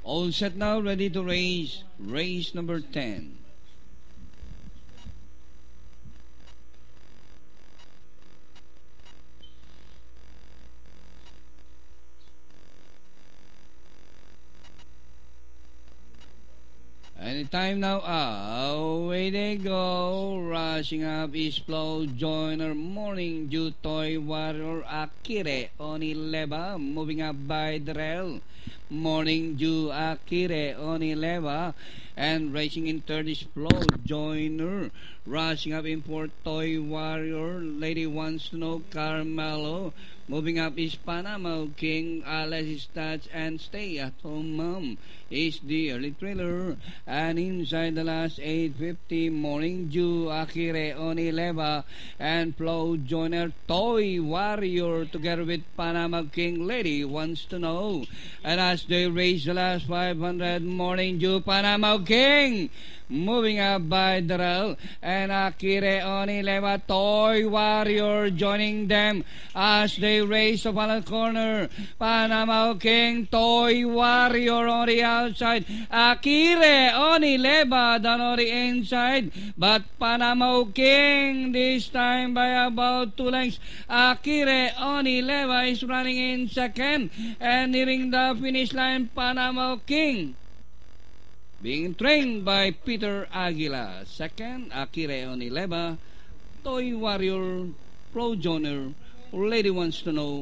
All set now, ready to race. Race number 10. Anytime now, away they go. Rushing up is Flow Joiner, Morning Dew, Toy Warrior, Akire, Onileva, moving up by the rail. Morning Dew, Akire, Onileva, and racing in third is Flow Joiner. Rushing up in fourth, Toy Warrior, Lady Wants to Know, Carmelo. Moving up is Panama King, Alice Touch, and Stay at Home Mom is the early thriller. And inside the last 850, Morning Dew, Akire, Onileva, and Flow Joiner, Toy Warrior, together with Panama King, Lady Wants to Know. And as they race the last 500, Morning Dew, Panama King, moving up by the rail, and Akire, Onileva, Toy Warrior joining them as they race the final corner. Panama King, Toy Warrior on the outside, Akire, Onileva down on the inside, but Panama King this time by about 2 lengths. Akire, Onileva is running in second, and nearing the finish line, Panama King being trained by Peter Aguila. Second, Akire Onileva, Toy Warrior, Flow Joiner, Lady Wants to Know,